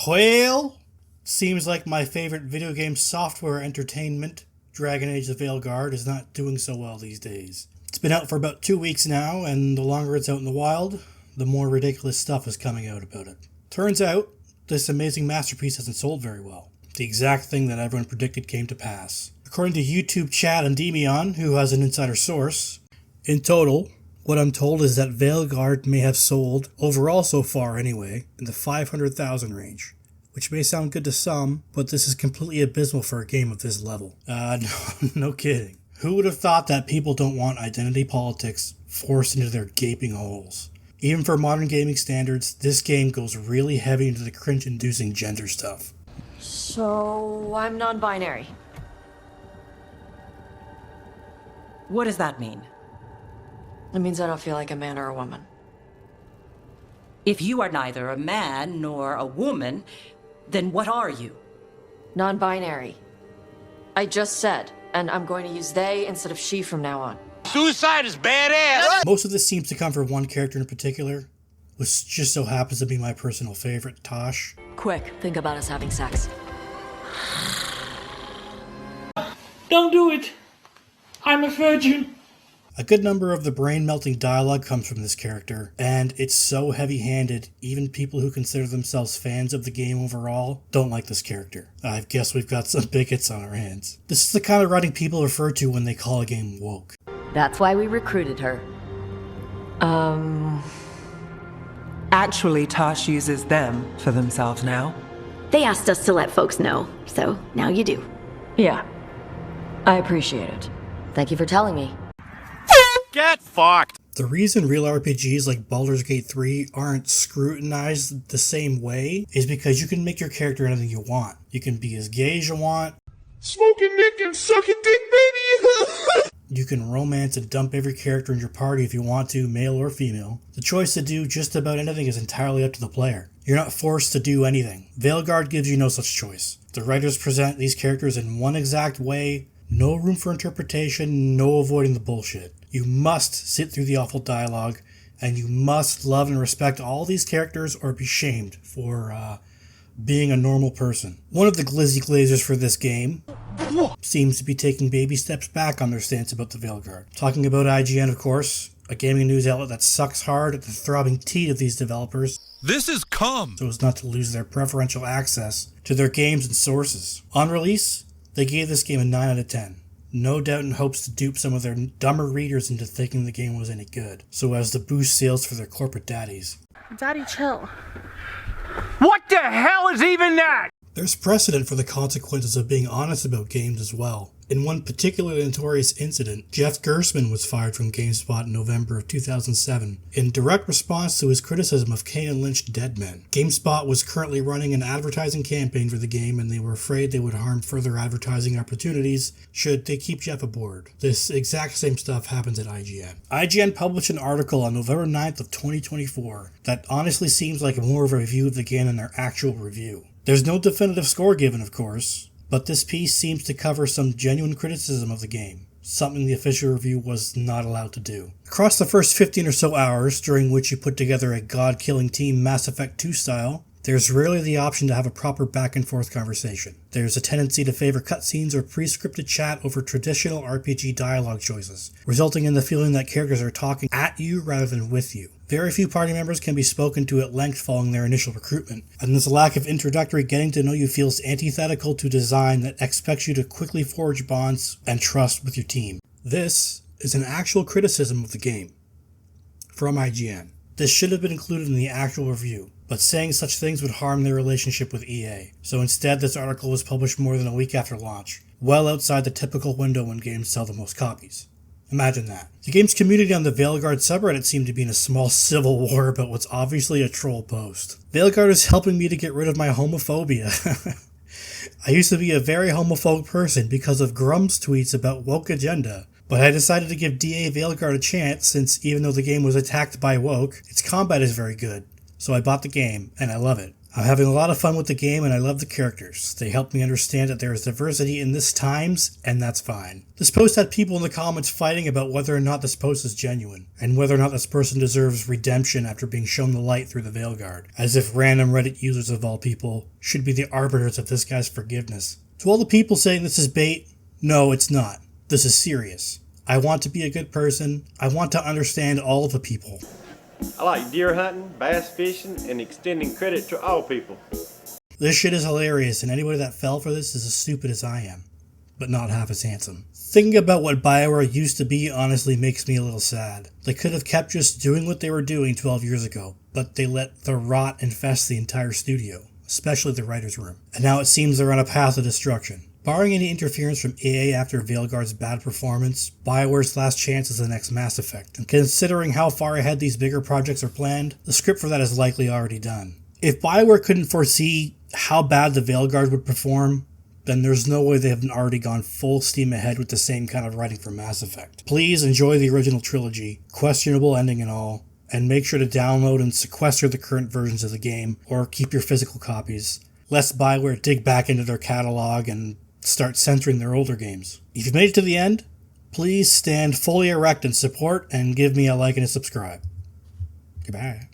Well, seems like my favorite video game software entertainment, Dragon Age the Veilguard, is not doing so well these days. It's been out for about 2 weeks now, and the longer it's out in the wild, the more ridiculous stuff is coming out about it. Turns out, this amazing masterpiece hasn't sold very well. The exact thing that everyone predicted came to pass. According to YouTube chat and Demion, who has an insider source, in total, what I'm told is that Veilguard may have sold, overall so far anyway, in the 500,000 range. Which may sound good to some, but this is completely abysmal for a game of this level. No kidding. Who would have thought that people don't want identity politics forced into their gaping holes? Even for modern gaming standards, this game goes really heavy into the cringe-inducing gender stuff. So, I'm non-binary. What does that mean? It means I don't feel like a man or a woman. If you are neither a man nor a woman, then what are you? Non-binary. I just said, and I'm going to use they instead of she from now on. Suicide is badass! Most of this seems to come from one character in particular, which just so happens to be my personal favorite, Tosh. Quick, think about us having sex. Don't do it! I'm a virgin! A good number of the brain-melting dialogue comes from this character, and it's so heavy-handed, even people who consider themselves fans of the game overall don't like this character. I guess we've got some bigots on our hands. This is the kind of writing people refer to when they call a game woke. That's why we recruited her. Actually, Tosh uses them for themselves now. They asked us to let folks know, so now you do. Yeah. I appreciate it. Thank you for telling me. Get fucked! The reason real RPGs like Baldur's Gate 3 aren't scrutinized the same way is because you can make your character anything you want. You can be as gay as you want. Smoking dick and sucking dick, baby! You can romance and dump every character in your party if you want to, male or female. The choice to do just about anything is entirely up to the player. You're not forced to do anything. Veilguard gives you no such choice. The writers present these characters in one exact way, no room for interpretation, no avoiding the bullshit. You must sit through the awful dialogue, and you must love and respect all these characters or be shamed for being a normal person. One of the glizzy glazers for this game seems to be taking baby steps back on their stance about the Veilguard. Talking about IGN, of course, a gaming news outlet that sucks hard at the throbbing teat of these developers. This is cum! So as not to lose their preferential access to their games and sources. On release, they gave this game a 9 out of 10. No doubt in hopes to dupe some of their dumber readers into thinking the game was any good, so as to boost sales for their corporate daddies. Daddy, chill. What the hell is even that? There's precedent for the consequences of being honest about games as well. In one particularly notorious incident, Jeff Gerstmann was fired from GameSpot in November of 2007 in direct response to his criticism of Kane and Lynch Dead Men. GameSpot was currently running an advertising campaign for the game, and they were afraid they would harm further advertising opportunities should they keep Jeff aboard. This exact same stuff happens at IGN. IGN published an article on November 9th of 2024 that honestly seems like more of a review of the game than their actual review. There's no definitive score given, of course, but this piece seems to cover some genuine criticism of the game, something the official review was not allowed to do. Across the first 15 or so hours, during which you put together a god-killing team Mass Effect 2 style, there's rarely the option to have a proper back-and-forth conversation. There's a tendency to favor cutscenes or pre-scripted chat over traditional RPG dialogue choices, resulting in the feeling that characters are talking at you rather than with you. Very few party members can be spoken to at length following their initial recruitment, and this lack of introductory getting to know you feels antithetical to design that expects you to quickly forge bonds and trust with your team. This is an actual criticism of the game from IGN. This should have been included in the actual review, but saying such things would harm their relationship with EA. So instead, this article was published more than a week after launch, well outside the typical window when games sell the most copies. Imagine that. The game's community on the Veilguard subreddit seemed to be in a small civil war about what's obviously a troll post. Veilguard is helping me to get rid of my homophobia. I used to be a very homophobic person because of Grum's tweets about woke agenda, but I decided to give DA Veilguard a chance since even though the game was attacked by woke, its combat is very good. So I bought the game, and I love it. I'm having a lot of fun with the game and I love the characters. They help me understand that there is diversity in this times, and that's fine. This post had people in the comments fighting about whether or not this post is genuine, and whether or not this person deserves redemption after being shown the light through the Veilguard, as if random Reddit users of all people should be the arbiters of this guy's forgiveness. To all the people saying this is bait, no, it's not. This is serious. I want to be a good person. I want to understand all of the people. I like deer hunting, bass fishing, and extending credit to all people. This shit is hilarious, and anybody that fell for this is as stupid as I am, but not half as handsome. Thinking about what BioWare used to be honestly makes me a little sad. They could have kept just doing what they were doing 12 years ago, but they let the rot infest the entire studio, especially the writer's room. And now it seems they're on a path of destruction. Barring any interference from EA after Veilguard's bad performance, BioWare's last chance is the next Mass Effect, and considering how far ahead these bigger projects are planned, the script for that is likely already done. If BioWare couldn't foresee how bad the Veilguard would perform, then there's no way they haven't already gone full steam ahead with the same kind of writing for Mass Effect. Please enjoy the original trilogy, questionable ending and all, and make sure to download and sequester the current versions of the game, or keep your physical copies, lest BioWare dig back into their catalog and start censoring their older games. If you've made it to the end, please stand fully erect in support and give me a like and a subscribe. Goodbye.